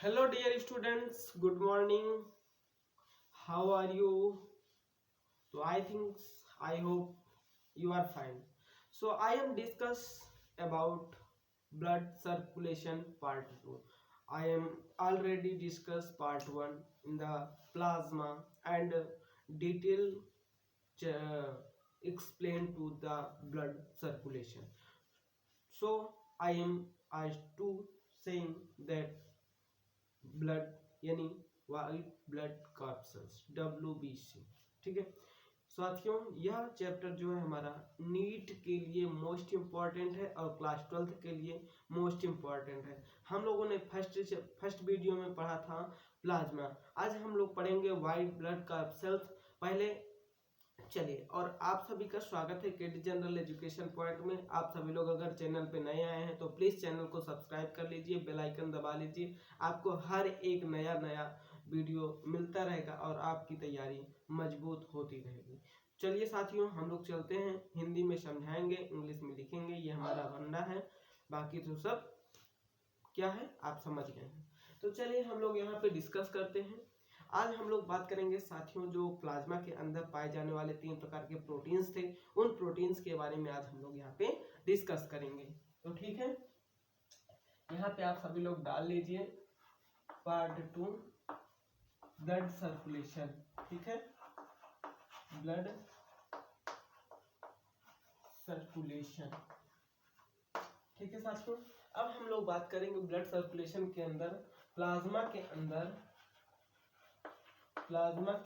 Hello dear students, good morning. How are you? So I hope you are fine. So I am discuss about blood circulation part 2. I am already discussed part 1 in the plasma and detail uh, explained to the blood circulation. So I am asked to saying that blood यानी white blood corpuscles WBC। ठीक है साथियों, यह chapter जो है हमारा NEET के लिए मोस्ट इम्पॉर्टेंट है और क्लास 12th के लिए मोस्ट इम्पॉर्टेंट है। हम लोगों ने फर्स्ट वीडियो में पढ़ा था प्लाज्मा। आज हम लोग पढ़ेंगे वाइट ब्लड कॉर्पसेल्स। पहले चलिए, और आप सभी का स्वागत है केडी जनरल एजुकेशन पॉइंट में। आप सभी लोग अगर चैनल पे नए आए हैं तो प्लीज चैनल को सब्सक्राइब कर लीजिए, बेल आइकन दबा लीजिए। आपको हर एक नया वीडियो मिलता रहेगा और आपकी तैयारी मजबूत होती रहेगी। चलिए साथियों, हम लोग चलते हैं। हिंदी में समझाएंगे, इंग्लिश में लिखेंगे, ये हमारा वंडा है। बाकी तो सब क्या है आप समझ गए हैं। तो चलिए हम लोग यहाँ पे डिस्कस करते हैं। आज हम लोग बात करेंगे साथियों, जो प्लाज्मा के अंदर पाए जाने वाले 3 प्रकार के प्रोटीन्स थे, उन प्रोटीन्स के बारे में आज हम लोग यहाँ पे डिस्कस करेंगे। तो ठीक है, यहाँ पे आप सभी लोग डाल लीजिए पार्ट 2 ब्लड सर्कुलेशन। ठीक है, ब्लड सर्कुलेशन। ठीक है साथियों, अब हम लोग बात करेंगे ब्लड सर्कुलेशन के अंदर प्लाज्मा के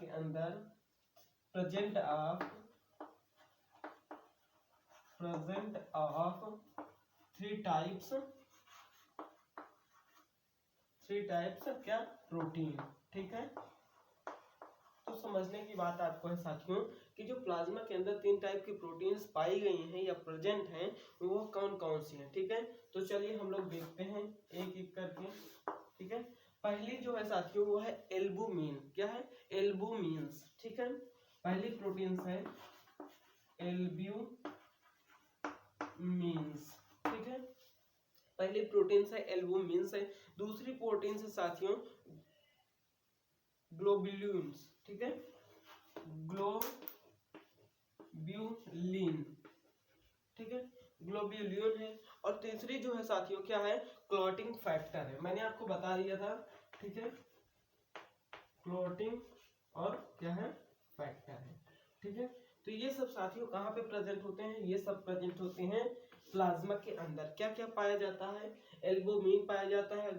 अंदर प्रेजेंट ऑफ थ्री टाइप्स क्या प्रोटीन। ठीक है, तो समझने की बात आपको है साथियों कि जो प्लाज्मा के अंदर 3 टाइप की प्रोटीन्स पाई गई हैं या प्रेजेंट हैं, वो कौन कौन सी हैं। ठीक है, तो चलिए हम लोग देखते हैं एक एक करके। ठीक है, पहली जो है साथियों वो है एल्बुमिन। क्या है? एल्बुमिन्स। ठीक है, पहली प्रोटीन्स है एल्ब्यूमिन्स। ठीक है, पहली प्रोटीन्स है एल्बुमिन्स है। दूसरी प्रोटीन्स है साथियों ग्लोब्यूलिन्स। ठीक है, ग्लोब्यूलिन। ठीक है, ग्लोब्यूलिन है। और तीसरी जो है साथियों क्या है? क्लॉटिंग फैक्टर है। मैंने आपको बता दिया था। ठीक है, क्लॉटिंग और क्या है? फैक्टर है। ठीक है, तो ये सब साथियों कहाँ पे प्रेजेंट होते हैं? ये सब प्रेजेंट होते हैं प्लाज्मा के अंदर। क्या क्या पाया जाता है? एल्बुमिन पाया जाता है,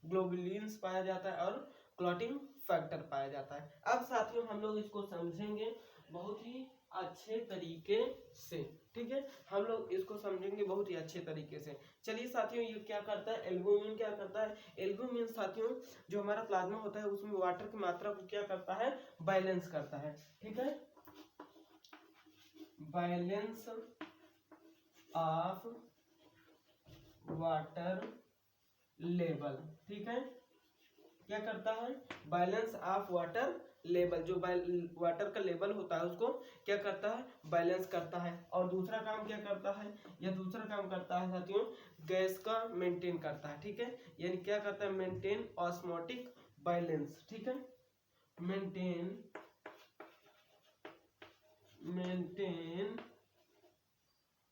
ग्लोबुलिन्स पाया जाता है और क्लॉटिंग फैक्टर पाया जाता है। अब साथियों हम लोग इसको समझेंगे बहुत ही अच्छे तरीके से। ठीक है, हम लोग इसको समझेंगे बहुत ही अच्छे तरीके से। चलिए साथियों, ये क्या करता है? एल्बुमिन क्या करता है? एल्बुमिन साथियों जो हमारा प्लाज्मा होता है उसमें वाटर की मात्रा को क्या करता है? बैलेंस करता है। ठीक है, बैलेंस ऑफ वाटर लेवल। ठीक है, क्या करता है? Balance of water level. जो वाटर का लेवल होता है उसको क्या करता है? बैलेंस करता है। और दूसरा काम क्या करता है? यह दूसरा काम करता है साथियों गैस का मेंटेन करता है। ठीक है, यानी क्या करता है? Maintain osmotic balance. ठीक है, मेंटेन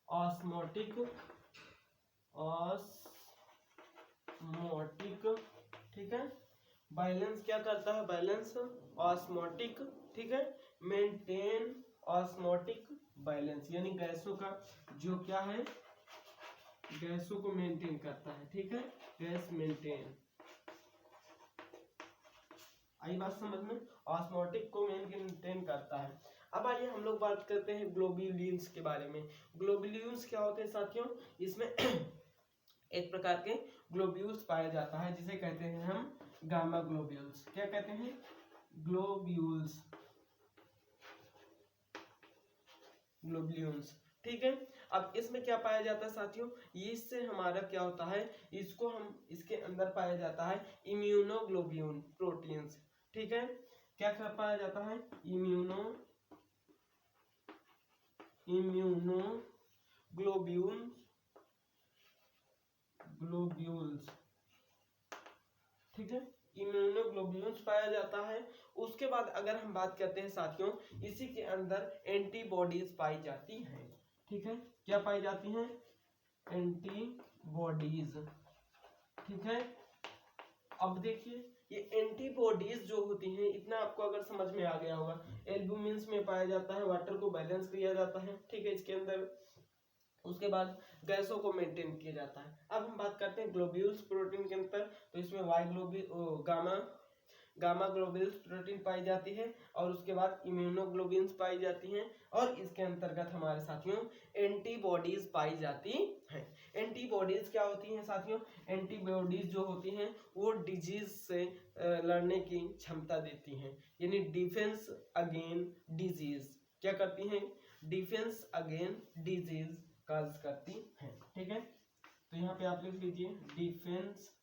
ऑस्मोटिक ठीक है, बैलेंस क्या करता है? Balance osmotic. ठीक है, मेंटेन ऑस्मोटिक बैलेंस, यानी गैसों का जो क्या है? गैसों को मेंटेन करता है। ठीक है, गैस मेंटेन। आई बात समझ में? ऑस्मोटिक को मेंटेन करता है। अब आइए हम लोग बात करते हैं ग्लोब्यूलिन्स के बारे में। ग्लोब्यूलिन्स क्या होते हैं साथियों? इसमें एक प्रकार के ग्लोब्यूल्स पाया जाता है जिसे कहते हैं हम गामा ग्लोब्यूल्स। क्या कहते हैं? ग्लोब्यूल्स। ठीक है, अब इसमें क्या पाया जाता है साथियों? इससे हमारा क्या होता है? इसको हम इसके अंदर पाया जाता है इम्यूनोग्लोब्यूल प्रोटीन्स। ठीक है, क्या क्या पाया जाता है? ग्लोब्यूल्स। ठीक है, इम्यूनोग्लोब्यूल्स पाया जाता है। उसके बाद अगर हम बात करते हैं साथियों, इसी के अंदर एंटीबॉडीज पाई जाती हैं। ठीक है, क्या पाई जाती हैं? एंटीबॉडीज। ठीक है, अब देखिए ये एंटीबॉडीज जो होती हैं, इतना आपको अगर समझ में आ गया होगा, एल्बुमिन्स में पाया जाता है, वाटर को बैलेंस किया जाता है। ठीक है, इसके अंदर उसके बाद गैसों को मेंटेन किया जाता है। अब हम बात करते हैं ग्लोब्यूल्स प्रोटीन के अंदर, तो इसमें Y globule gamma globules protein पाई जाती है, और उसके बाद इम्यूनोग्लोबिन्स पाई जाती हैं, और इसके अंतर्गत हमारे साथियों एंटीबॉडीज पाई जाती हैं। एंटीबॉडीज क्या होती हैं साथियों? एंटीबॉडीज जो होती हैं वो डिजीज से लड़ने की क्षमता देती हैं, यानी डिफेंस अगेन डिजीज। क्या करती हैं? डिफेंस अगेन डिजीज काज करती हैं। ठीक है, तो यहाँ पे आप लिख लीजिए डिफेंस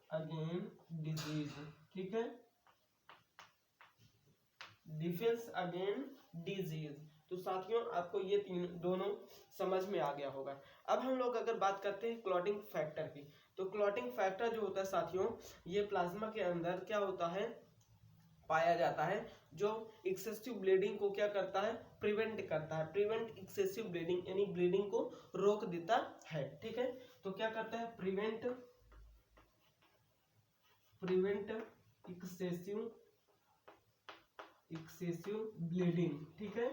अगेन डिजीज। ठीक है, डिफेंस अगेन डिजीज। तो साथियों आपको ये दोनों समझ में आ गया होगा। अब हम लोग अगर बात करते हैं क्लॉटिंग फैक्टर की, तो क्लॉटिंग फैक्टर जो होता है साथियों, ये प्लाज्मा के अंदर क्या होता है? पाया जाता है, जो एक्सेसिव ब्लीडिंग को क्या करता है? प्रिवेंट करता है। प्रिवेंट एक्सेसिव ब्लीडिंग, यानी ब्लीडिंग को रोक देता है। ठीक है, तो क्या करता है? Prevent excessive bleeding. ठीक है,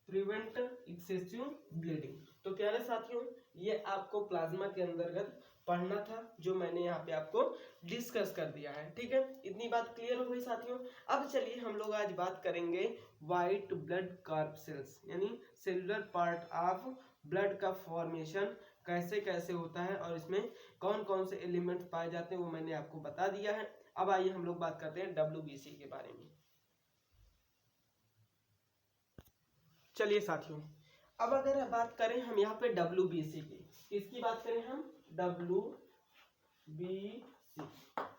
प्रिवेंट एक्सेसिव ब्लीडिंग। तो क्या है साथियों, ये आपको प्लाज्मा के अंतर्गत पढ़ना था, जो मैंने यहाँ पे आपको डिस्कस कर दिया है। ठीक है, इतनी बात क्लियर हो गई साथियों। अब चलिए हम लोग आज बात करेंगे व्हाइट ब्लड कॉर्पसेल्स, यानी सेलुलर पार्ट ऑफ ब्लड का फॉर्मेशन कैसे कैसे होता है, और इसमें कौन कौन से एलिमेंट्स पाए जाते हैं वो मैंने आपको बता दिया है। अब आइए हम लोग बात करते हैं WBC के बारे में। चलिए साथियों, अब अगर बात करें हम यहाँ पे WBC की, इसकी बात करें हम WBC।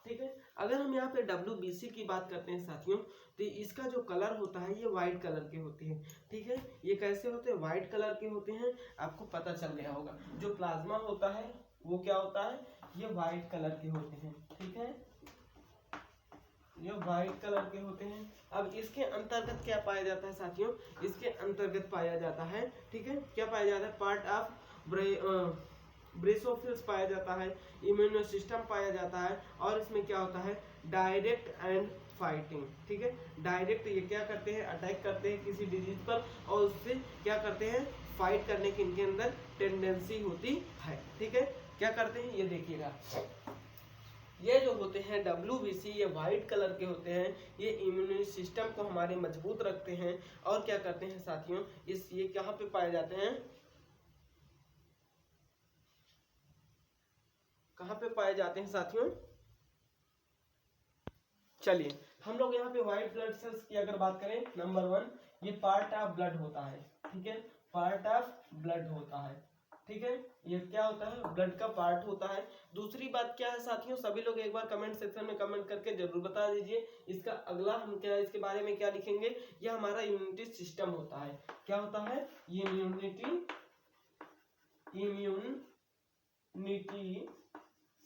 ठीक है, अगर हम यहाँ पे WBC की बात करते हैं साथियों, तो इसका जो कलर होता है ये व्हाइट कलर के होते हैं। ठीक है, ये कैसे होते हैं? व्हाइट कलर के होते हैं। आपको पता चल गया होगा, जो प्लाज्मा होता है वो क्या होता है? ये व्हाइट कलर के होते हैं। ठीक है, ये व्हाइट कलर के होते हैं। अब इसके अंतर्गत क्या पाया जाता है साथियों? इसके अंतर्गत पाया जाता है, ठीक है, क्या पाया जाता है? पार्ट ऑफ ब्रेसोफिल्स पाया जाता है, इम्यूनो सिस्टम पाया जाता है, और इसमें क्या होता है? Direct and fighting. ठीक है, डायरेक्ट ये क्या करते हैं? अटैक करते हैं किसी डिजीज पर, और उससे क्या करते हैं? फाइट करने की इनके अंदर टेंडेंसी होती है। ठीक है, क्या करते हैं? ये देखिएगा, ये जो होते हैं WBC, ये व्हाइट कलर के होते हैं। ये इम्यून सिस्टम को हमारे मजबूत रखते हैं, और क्या करते हैं साथियों? ये कहाँ पे पाए जाते हैं? कहाँ पे पाए जाते हैं साथियों? चलिए हम लोग यहाँ पे व्हाइट ब्लड सेल्स की अगर बात करें, नंबर 1 ये पार्ट ऑफ ब्लड होता है। ठीक है, पार्ट ऑफ ब्लड होता है। ठीक है, ये क्या होता है? ब्लड का पार्ट होता है। दूसरी बात क्या है साथियों, सभी लोग एक बार कमेंट सेक्शन में कमेंट करके जरूर बता दीजिए, इसका अगला हम क्या इसके बारे में क्या लिखेंगे? ये हमारा इम्यूनिटी सिस्टम होता है। क्या होता है? Immunity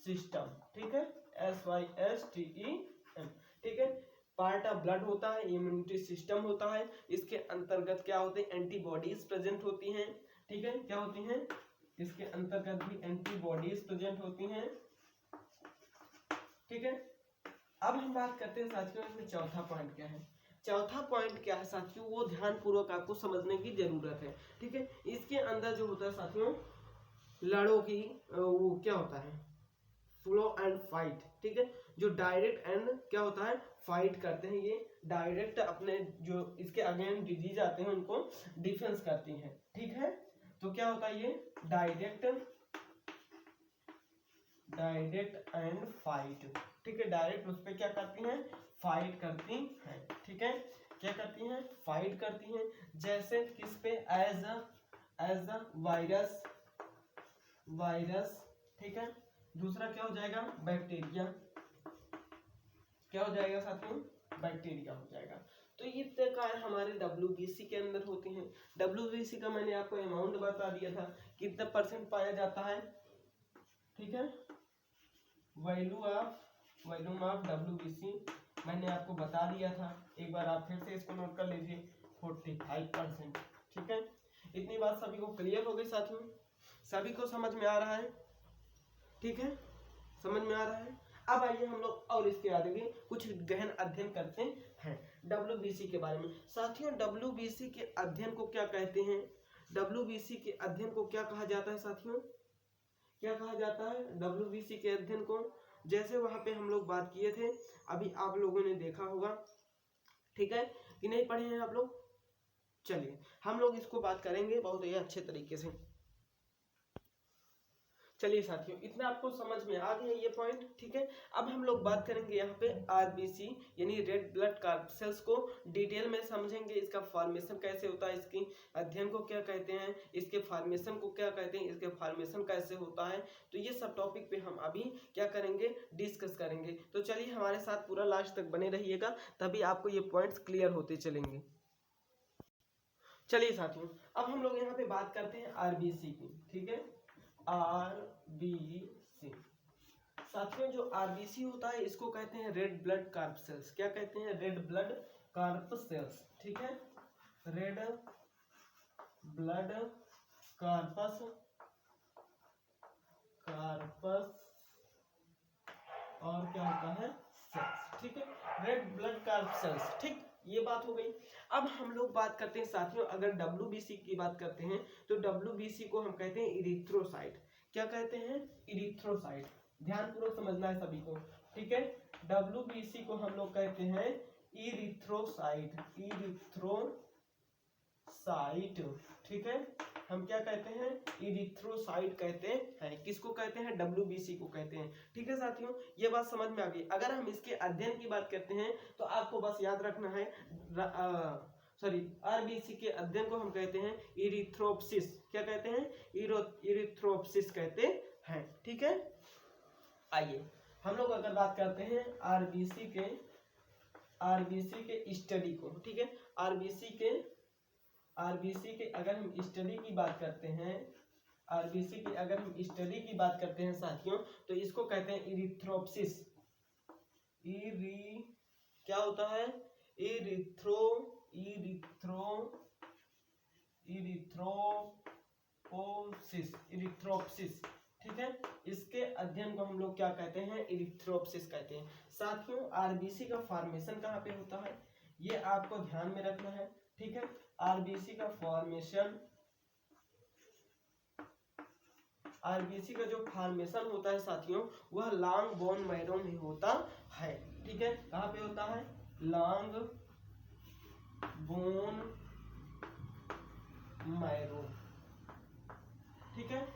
system. ठीक है, SYSTEM। ठीक है, पार्ट ऑफ ब्लड होता है, इम्यूनिटी सिस्टम होता है। इसके अंतर्गत क्या होते हैं? एंटीबॉडीज प्रेजेंट होती हैं। ठीक है, क्या होती हैं? इसके अंतर्गत भी एंटीबॉडीज प्रेजेंट होती हैं। ठीक है, अब हम बात करते हैं साथियों, इसमें चौथा पॉइंट क्या है? चौथा पॉइंट क्या है साथियों, वो ध्यान पूर्वक आपको समझने की जरूरत है। ठीक है, इसके अंदर जो होता है साथियों, लड़ों की वो क्या होता है? Flow and fight. ठीक है, जो डायरेक्ट एंड क्या होता है? फाइट करते हैं। ये डायरेक्ट अपने जो इसके अगेंस्ट डिजीज आते हैं उनको डिफेंस करती हैं। ठीक है, तो क्या होता है? ये डायरेक्ट एंड फाइट। ठीक है, डायरेक्ट उस पर क्या करती हैं? फाइट करती हैं। ठीक है, क्या करती हैं? फाइट करती हैं। जैसे किस पे? As a virus. ठीक है, दूसरा क्या हो जाएगा? बैक्टीरिया। क्या हो जाएगा साथियों? बैक्टीरिया हो जाएगा। तो ये प्रकार हमारे WBC के अंदर होते हैं। WBC का मैंने आपको अमाउंट बता दिया था, कितना परसेंट पाया जाता है, ठीक है। वॉल्यूम ऑफ WBC मैंने आपको बता दिया था, एक बार आप फिर से इसको नोट कर लीजिए, 45%, ठीक है। इतनी बात सभी को क्लियर हो गई साथियों, सभी को समझ में आ रहा है, ठीक है, समझ में आ रहा है। अब आइए हम लोग और इसके आगे कुछ गहन अध्ययन करते हैं WBC के बारे में। साथियों WBC के अध्ययन को क्या कहते हैं, WBC के अध्ययन को क्या कहा जाता है साथियों, क्या कहा जाता है WBC के अध्ययन को? जैसे वहां पे हम लोग बात किए थे, अभी आप लोगों ने देखा होगा, ठीक है कि नहीं, पढ़े हैं आप लोग? चलिए हम लोग इसको बात करेंगे बहुत ही अच्छे तरीके से। चलिए साथियों, इतना आपको समझ में आ गया ये पॉइंट, ठीक है। अब हम लोग बात करेंगे यहाँ पे RBC यानी रेड ब्लड कार्ड सेल्स को डिटेल में समझेंगे, इसका फॉर्मेशन कैसे होता है, इसकी अध्ययन को क्या कहते हैं, इसके फॉर्मेशन को क्या कहते हैं, इसके फॉर्मेशन कैसे होता है, तो ये सब टॉपिक पे हम अभी क्या करेंगे, डिस्कस करेंगे। तो चलिए हमारे साथ पूरा लास्ट तक बने रहिएगा, तभी आपको ये पॉइंट्स क्लियर होते चलेंगे। चलिए साथियों, अब हम लोग यहाँ पे बात करते हैं RBC की, ठीक है। RBC साथियों, जो RBC होता है इसको कहते हैं रेड ब्लड कार्प सेल्स। क्या कहते हैं? रेड ब्लड कार्प सेल्स, ठीक है। रेड ब्लड कार्पस और क्या होता है? सेल्स, ठीक है, रेड ब्लड कार्प सेल्स, ठीक, ये बात हो गई। अब हम लोग बात करते हैं साथियों, अगर WBC की बात करते हैं तो WBC को हम कहते हैं इरिथ्रोसाइट। क्या कहते हैं? इरिथ्रोसाइट। ध्यानपूर्वक समझना है सभी को, ठीक है। WBC को हम लोग कहते हैं इरिथ्रोसाइट, ठीक है। हम क्या कहते हैं? इरिथ्रोसाइट कहते हैं। किसको कहते हैं? WBC को कहते हैं, ठीक है साथियों, ये बात समझ में आ गई। अगर हम इसके अध्ययन की बात करते हैं तो आपको बस याद रखना है, RBC के अध्ययन को हम कहते हैं इरिथ्रोप्सिस। क्या कहते हैं? इरिथ्रोप्सिस कहते हैं, ठीक है। आइए हम लोग अगर बात करते हैं RBC के स्टडी को, ठीक है। RBC के अगर हम स्टडी की बात करते हैं, RBC की अगर हम स्टडी की बात करते हैं साथियों, तो इसको कहते हैं इरिथ्रोप्सिस। क्या होता है? इरिथ्रोप्सिस, ठीक है। इसके अध्ययन को हम लोग क्या कहते हैं? इरिथ्रोप्सिस कहते हैं। साथियों RBC का फॉर्मेशन कहाँ पे होता है, ये आपको ध्यान में रखना है, ठीक है। RBC का जो फॉर्मेशन होता है साथियों, वह लॉन्ग बोन मैरो में होता है, ठीक है। कहाँ पे होता है? लॉन्ग बोन मैरो, ठीक है।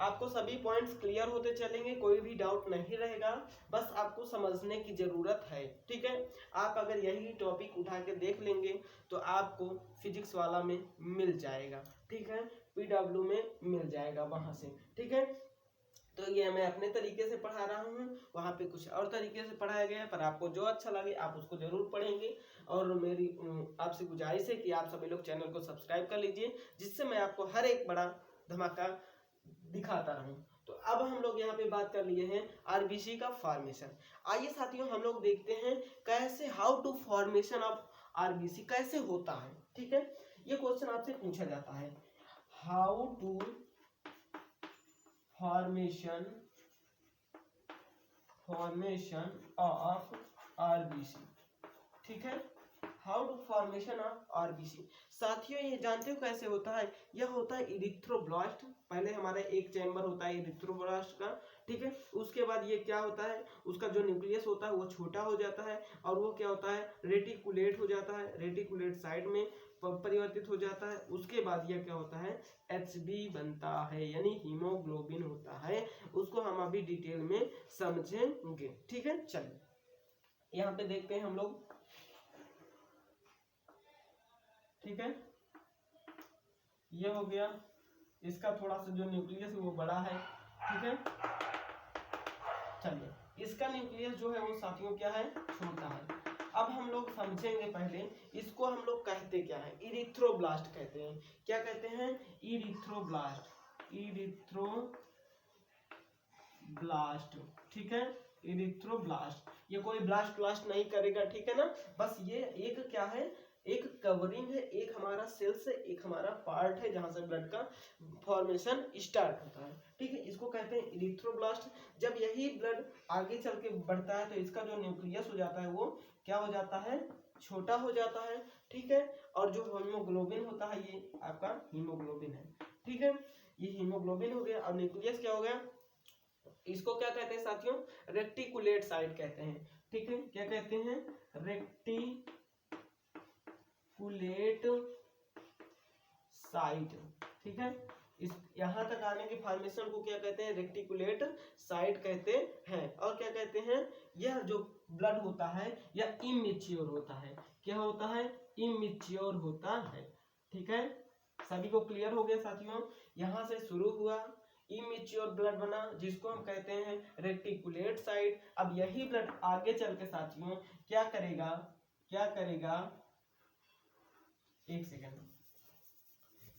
आपको सभी पॉइंट्स क्लियर होते चलेंगे, कोई भी डाउट नहीं रहेगा, बस आपको समझने की जरूरत है, ठीक है। आप अगर यही टॉपिक उठा के देख लेंगे तो आपको फिजिक्स वाला में मिल जाएगा, ठीक है, PW में मिल जाएगा वहां से, ठीक है। तो ये मैं अपने तरीके से पढ़ा रहा हूँ, वहाँ पे कुछ और तरीके से पढ़ाया गया है, पर आपको जो अच्छा लगे आप उसको जरूर पढ़ेंगे। और मेरी आपसे गुजारिश है कि आप सभी लोग चैनल को सब्सक्राइब कर लीजिए, जिससे मैं आपको हर एक बड़ा धमाका दिखाता रहूं। तो अब हम लोग यहाँ पे बात कर लिए हैं RBC का फॉर्मेशन। आइए साथियों हम लोग देखते हैं कैसे, how to formation of RBC कैसे होता है, ठीक है। ये क्वेश्चन आपसे पूछा जाता है, how to formation of RBC, ठीक है। How to formation of RBC। साथियों ये जानते हो कैसे होता है? यह होता है इरिथ्रोब्लास्ट। पहले हमारा एक चैम्बर होता है इरिथ्रोब्लास्ट का, ठीक है। उसके बाद ये क्या होता है, उसका जो न्यूक्लियस होता है वो छोटा हो जाता है और वो क्या होता है? रेटिकुलेट हो जाता है, रेटिकुलेट साइड में परिवर्तित हो जाता है। उसके बाद यह क्या होता है? HB बनता है, यानी हीमोग्लोबिन होता है। उसको हम अभी डिटेल में समझेंगे, ठीक है। चलिए यहाँ पे देखते हैं हम लोग, ठीक है। ये हो गया, इसका थोड़ा सा जो न्यूक्लियस है वो बड़ा है, ठीक है। चलिए इसका न्यूक्लियस जो है वो साथियों क्या है? छोटा है। अब हम लोग समझेंगे पहले इसको हम लोग कहते क्या है, इरिथ्रोब्लास्ट कहते हैं। क्या कहते हैं? इरिथ्रोब्लास्ट, इरिथ्रोब्लास्ट, ठीक है, इरिथ्रोब्लास्ट। ये कोई ब्लास्ट नहीं करेगा, ठीक है ना, बस ये एक क्या है, एक कवरिंग है, एक हमारा सेल्स है, एक हमारा पार्ट है जहां से ब्लड का फॉर्मेशन स्टार्ट होता है, ठीक है, इसको कहते हैं इरिथ्रोब्लास्ट। जब यही ब्लड आगे चल के बढ़ता है तो इसका जो न्यूक्लियस हो जाता है वो क्या हो जाता है, छोटा हो जाता है, ठीक है। और जो हीमोग्लोबिन होता है ये आपका हीमोग्लोबिन है, ठीक है, ये हीमोग्लोबिन हो गया। और न्यूक्लियस क्या हो गया, इसको क्या कहते हैं साथियों, रेक्टिकुलेट साइट कहते हैं, ठीक है, क्या कहते हैं, रेक्टिकुलेट साइट, ठीक है। इस यहां तक आने के फॉर्मेशन को क्या कहते हैं, रेक्टिकुलेट साइट कहते हैं। और क्या कहते हैं, यह जो ब्लड होता है यह इमेच्योर होता है, क्या होता है, इमेच्योर होता है, ठीक है। सभी को क्लियर हो गया साथियों, यहां से शुरू हुआ, इमेच्योर ब्लड बना जिसको हम कहते हैं रेक्टिकुलेट साइट। अब यही ब्लड आगे चल के साथियों क्या करेगा, क्या करेगा, एक सेकेंड,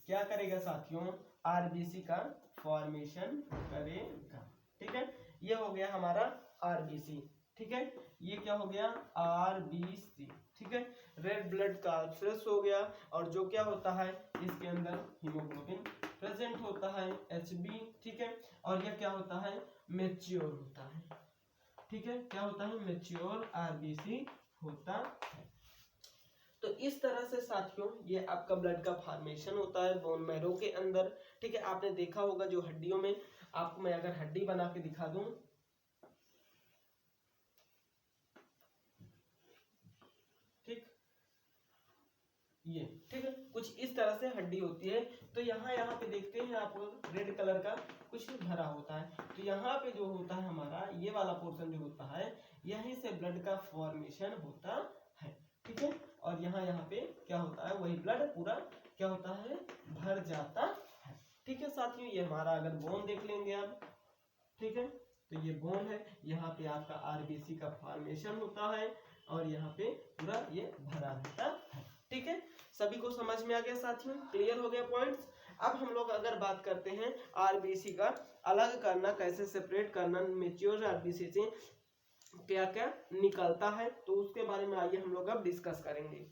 क्या करेगा साथियों, आरबीसी का फॉर्मेशन करेगा, ठीक है। ये हो गया हमारा आरबीसी, ठीक है, ये क्या हो गया, आरबीसी, ठीक है, रेड ब्लड का फ्रेश हो गया। और जो क्या होता है, इसके अंदर हीमोग्लोबिन प्रेजेंट होता है, एचबी, ठीक है। और यह क्या होता है, मैच्योर होता है, ठीक है, क्या होता है, मैच्योर आरबीसी होता है। तो इस तरह से साथियों ये आपका ब्लड का फॉर्मेशन होता है बोन मैरो के अंदर, ठीक है। आपने देखा होगा जो हड्डियों में, आपको मैं अगर हड्डी बना के दिखा दूं, ठीक, ये, ठीक है, कुछ इस तरह से हड्डी होती है। तो यहाँ पे देखते हैं आप रेड कलर का कुछ भरा होता है, तो यहाँ पे जो होता है हमारा ये वाला पोर्शन जो होता है, यहीं से ब्लड का फॉर्मेशन होता है, ठीक है। और यहाँ पे क्या होता है, वही ब्लड पूरा क्या होता है, भर जाता है, ठीक है साथियों। ये हमारा अगर बोन देख लेंगे आप, ठीक है, तो ये बोन है, यहाँ पे आपका आरबीसी का फॉर्मेशन होता है और यहाँ पे पूरा ये भरा रहता है, ठीक है। सभी को समझ में आ गया साथियों, क्लियर हो गया पॉइंट्स। अब हम लोग अगर बात करते हैं आरबीसी का अलग करना, कैसे सेपरेट करना मैच्योर आरबीसी से क्या क्या निकलता है, तो उसके बारे में आइए हम लोग अब डिस्कस करेंगे।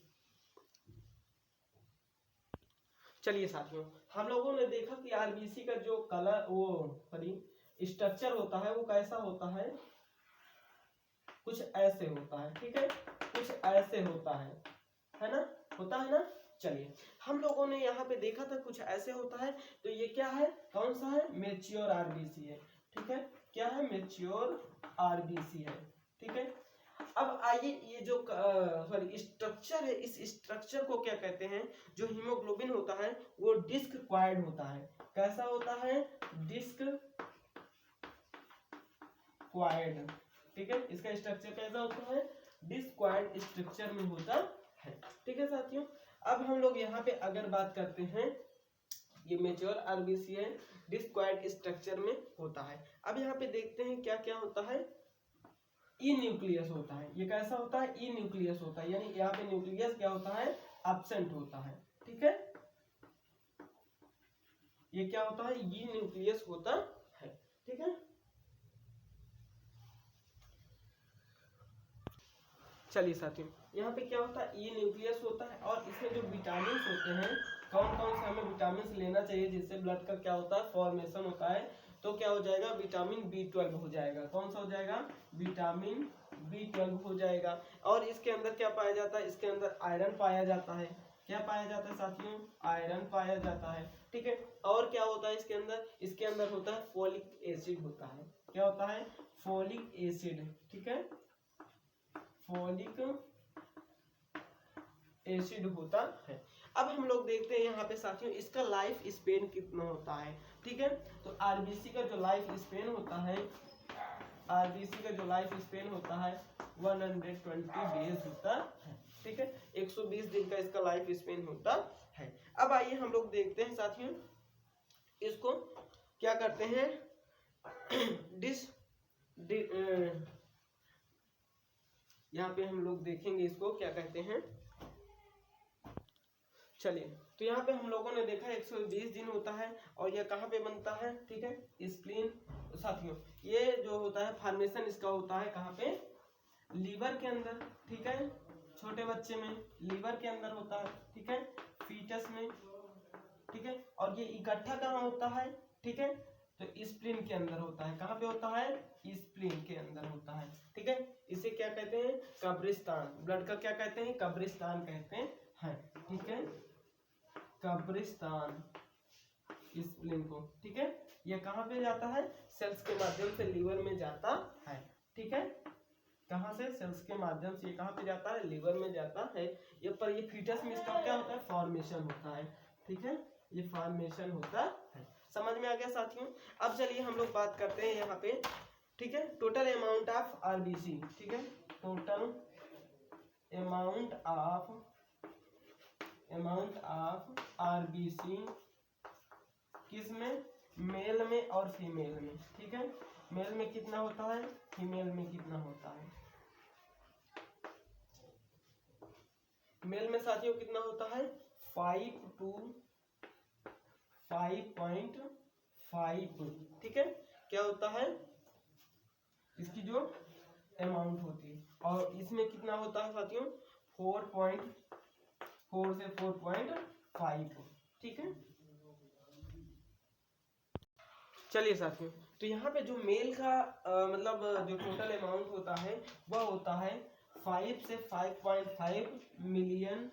चलिए साथियों, हम लोगों ने देखा कि आरबीसी का जो कलर वो सॉरी स्ट्रक्चर होता है वो कैसा होता है, कुछ ऐसे होता है, ठीक है, कुछ ऐसे होता है ना, होता है ना। चलिए, हम लोगों ने यहाँ पे देखा था कुछ ऐसे होता है, तो ये क्या है, कौन सा है, मैच्योर आरबीसी है, ठीक है, क्या है, मैच्योर आरबीसी है, ठीक है। अब आइए ये जो सॉरी स्ट्रक्चर है, इस स्ट्रक्चर को क्या कहते हैं, जो हीमोग्लोबिन होता है वो डिस्क क्वाइड होता है, कैसा होता है, डिस्क क्वाइड, ठीक है, इसका स्ट्रक्चर कैसा होता है, डिस्क क्वाइड स्ट्रक्चर में होता है, ठीक है साथियों। अब हम लोग यहाँ पे अगर बात करते हैं, ये मैच्योर आरबीसी है, डिस्क क्वाइड स्ट्रक्चर में होता है। अब यहाँ पे देखते हैं क्या क्या होता है, ई न्यूक्लियस होता है, ये कैसा होता है, ई न्यूक्लियस होता है, यानी यहाँ पे न्यूक्लियस क्या होता है, एब्सेंट होता है, ठीक है, ये क्या होता है, ई न्यूक्लियस होता है, ठीक है। चलिए साथियों, यहाँ पे क्या होता है, ई न्यूक्लियस होता है और इसमें जो विटामिन होते हैं, कौन कौन से हमें विटामिन लेना चाहिए जिससे ब्लड का क्या होता है, फॉर्मेशन होता है, तो क्या हो जाएगा, विटामिन B12 हो जाएगा, कौन सा हो जाएगा, विटामिन B12 हो जाएगा। और इसके अंदर क्या पाया जाता है, इसके अंदर आयरन पाया जाता है, क्या पाया जाता है साथियों, आयरन पाया जाता है, ठीक है। और क्या होता है इसके अंदर होता है फोलिक एसिड होता है, क्या होता है, फोलिक एसिड, ठीक है, फोलिक एसिड होता है। अब हम लोग देखते हैं यहाँ पे साथियों इसका लाइफ स्पेन कितना होता है, ठीक है। तो आरबीसी का जो लाइफ स्पेन होता है, आरबीसी का जो लाइफ स्पेन होता है 120 डेज होता है, ठीक है, 120 दिन का इसका लाइफ स्पेन होता है। अब आइए हम लोग देखते हैं साथियों इसको क्या करते हैं, यहाँ पे हम लोग देखेंगे इसको क्या कहते हैं। चलिए, तो यहाँ पे हम लोगों ने देखा 120 दिन होता है और यह कहाँ पे बनता है, ठीक है, स्प्लीन। साथियों, ये जो होता है फॉर्मेशन इसका होता है कहाँ पे, लीवर के अंदर, ठीक है, छोटे बच्चे में लीवर के अंदर होता है, ठीक है, फीटस में, ठीक है, और ये इकट्ठा कहाँ होता है, ठीक है, तो स्प्लीन के अंदर होता है। कहाँ पे होता है, स्प्लीन के अंदर होता है, ठीक है। इसे क्या कहते हैं, कब्रिस्तान, ब्लड का क्या कहते हैं, कब्रिस्तान कहते हैं, ठीक है, कब्रिस्तान स्प्लीन को, ठीक है। ये कहाँ पे जाता है, सेल्स के माध्यम से लीवर में जाता है, ठीक है। कहाँ से, सेल्स के माध्यम से ये कहाँ पे जाता है, लीवर में जाता है। ये पर ये फीटस में इसका क्या होता है, फॉर्मेशन होता है, ठीक है, ये फॉर्मेशन होता है। समझ में आ गया साथियों। अब चलिए हम लोग बात करते हैं यहाँ पे, ठीक है, टोटल अमाउंट ऑफ आरबीसी, ठीक है, टोटल अमाउंट ऑफ आरबीसी किस में, मेल में और फीमेल में, ठीक है। मेल में कितना होता है, फीमेल में कितना होता है। मेल में साथियों कितना होता है, 5 to 5.5, ठीक है, क्या होता है इसकी जो अमाउंट होती है। और इसमें कितना होता है साथियों, 4.4 से 4.5, ठीक है। चलिए साथियों, तो यहाँ पे जो मेल का मतलब जो टोटल अमाउंट होता है वह होता है 5 से 5.5 मिलियन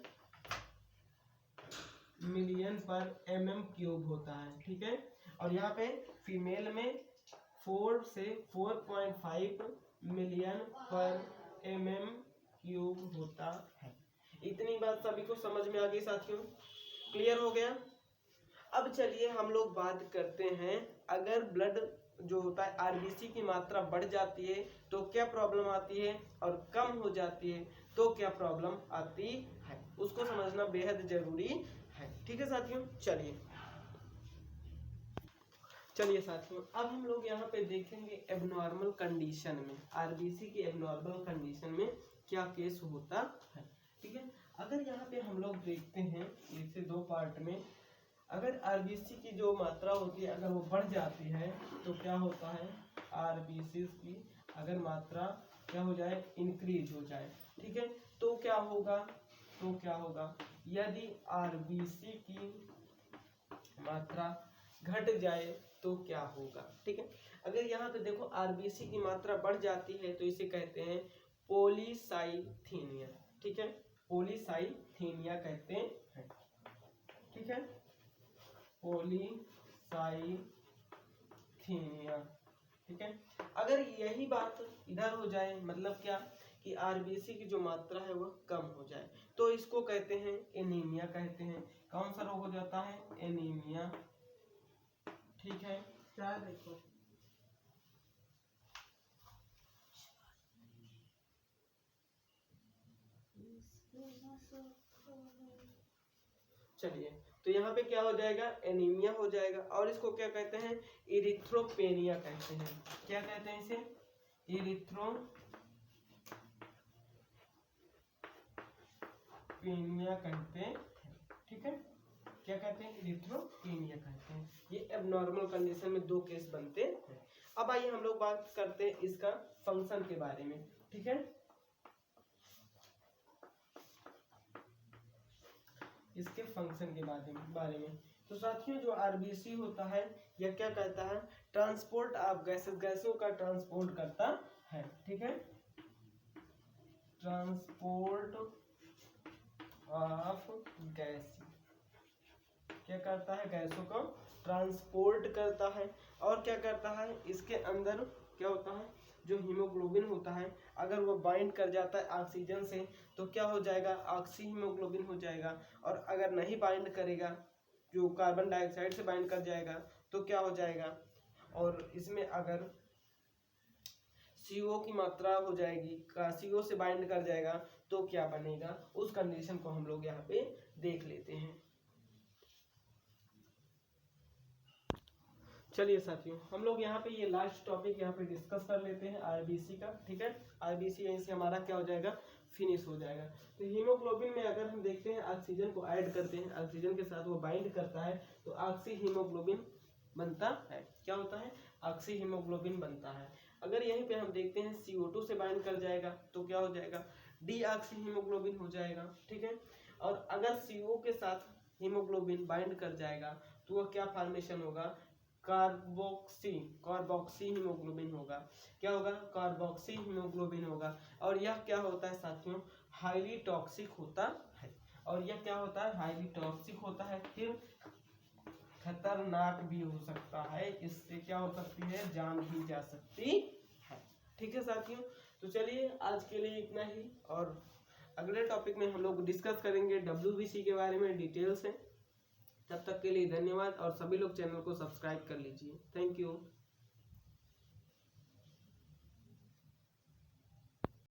पर mm³ होता है, ठीक है। और यहाँ पे फीमेल में 4 से 4.5 मिलियन पर mm³ होता है। इतनी बात सभी को समझ में आ गई साथियों, क्लियर हो गया। अब चलिए हम लोग बात करते हैं, अगर ब्लड जो होता है आरबीसी की मात्रा बढ़ जाती है तो क्या प्रॉब्लम आती है, और कम हो जाती है तो क्या प्रॉब्लम आती है, उसको समझना बेहद जरूरी है, ठीक है साथियों। चलिए साथियों, अब हम लोग यहाँ पे देखेंगे एबनॉर्मल कंडीशन में, आरबीसी की एबनॉर्मल कंडीशन में क्या केस होता है, ठीक है। अगर यहाँ पे हम लोग देखते हैं इसे दो पार्ट में, अगर आरबीसी की जो मात्रा होती है अगर वो बढ़ जाती है तो क्या होता है, आरबीसी की अगर मात्रा क्या हो जाए, इंक्रीज हो जाए, ठीक है, तो क्या होगा, यदि आरबीसी की मात्रा घट जाए तो क्या होगा, ठीक है। अगर यहाँ पे देखो आरबीसी की मात्रा बढ़ जाती है तो इसे कहते हैं पॉलीसाइथीनिया, ठीक है, पॉलीसाइथीनिया कहते हैं, ठीक है, पॉलीसाइथीनिया, ठीक है। अगर यही बात इधर हो जाए, मतलब क्या कि आरबीसी की जो मात्रा है वह कम हो जाए, तो इसको कहते हैं एनीमिया कहते हैं। कौन सा रोग हो जाता है, एनीमिया, ठीक है। क्या देखो, चलिए, तो यहाँ पे क्या हो जाएगा, एनीमिया हो जाएगा। और इसको क्या कहते हैं, इरिथ्रोपेनिया कहते हैं। क्या कहते हैं इसे, इरिथ्रोपेनिया कहते हैं, ठीक है। क्या कहते हैं, इरिथ्रोपेनिया कहते हैं। ये एबनॉर्मल कंडीशन में दो केस बनते हैं। अब आइए हम लोग बात करते हैं इसका फंक्शन के बारे में, ठीक है। इसके फंक्शन के बारे में तो साथियों, जो आरबीसी होता है यह क्या कहता है, ट्रांसपोर्ट ऑफ गैसेस, गैसों का ट्रांसपोर्ट करता है, ठीक है, ट्रांसपोर्ट ऑफ गैस, क्या करता है, गैसों को ट्रांसपोर्ट करता है। और क्या करता है, इसके अंदर क्या होता है, जो हीमोग्लोबिन होता है अगर वो बाइंड कर जाता है ऑक्सीजन से तो क्या हो जाएगा, ऑक्सी हीमोग्लोबिन हो जाएगा। और अगर नहीं बाइंड करेगा, जो कार्बन डाइऑक्साइड से बाइंड कर जाएगा तो क्या हो जाएगा। और इसमें अगर CO की मात्रा हो जाएगी, CO से बाइंड कर जाएगा तो क्या बनेगा, उस कंडीशन को हम लोग यहाँ पे देख लेते हैं। चलिए साथियों, हम लोग यहाँ पे ये लास्ट टॉपिक यहाँ पे डिस्कस कर लेते हैं आरबीसी का। ठीक है, आरबीसी यहीं से हमारा क्या हो जाएगा, फिनिश हो जाएगा। तो हीमोग्लोबिन में अगर हम देखते हैं ऑक्सीजन को ऐड करते हैं, ऑक्सीजन के साथ वो बाइंड करता है तो ऑक्सी हीमोग्लोबिन बनता है। क्या होता है, ऑक्सी हीमोग्लोबिन बनता है। अगर यहीं पे हम देखते हैं CO2 से बाइंड कर जाएगा तो क्या हो जाएगा, डीऑक्सी हीमोग्लोबिन हो जाएगा। ठीक है, और अगर CO के साथ हीमोग्लोबिन बाइंड कर जाएगा तो वह क्या फॉर्मेशन होगा, कार्बोक्सी हीमोग्लोबिन होगा। क्या होगा, कार्बोक्सी हीमोग्लोबिन होगा। और यह क्या होता है साथियों, हाईली टॉक्सिक होता है। और यह क्या होता है, हाईली टॉक्सिक होता है, फिर खतरनाक भी हो सकता है। इससे क्या हो सकती है, जान भी जा सकती है। ठीक है साथियों, तो चलिए आज के लिए इतना ही, और अगले टॉपिक में हम लोग डिस्कस करेंगे WBC के बारे में डिटेल से। तब तक के लिए धन्यवाद, और सभी लोग चैनल को सब्सक्राइब कर लीजिए। Thank you.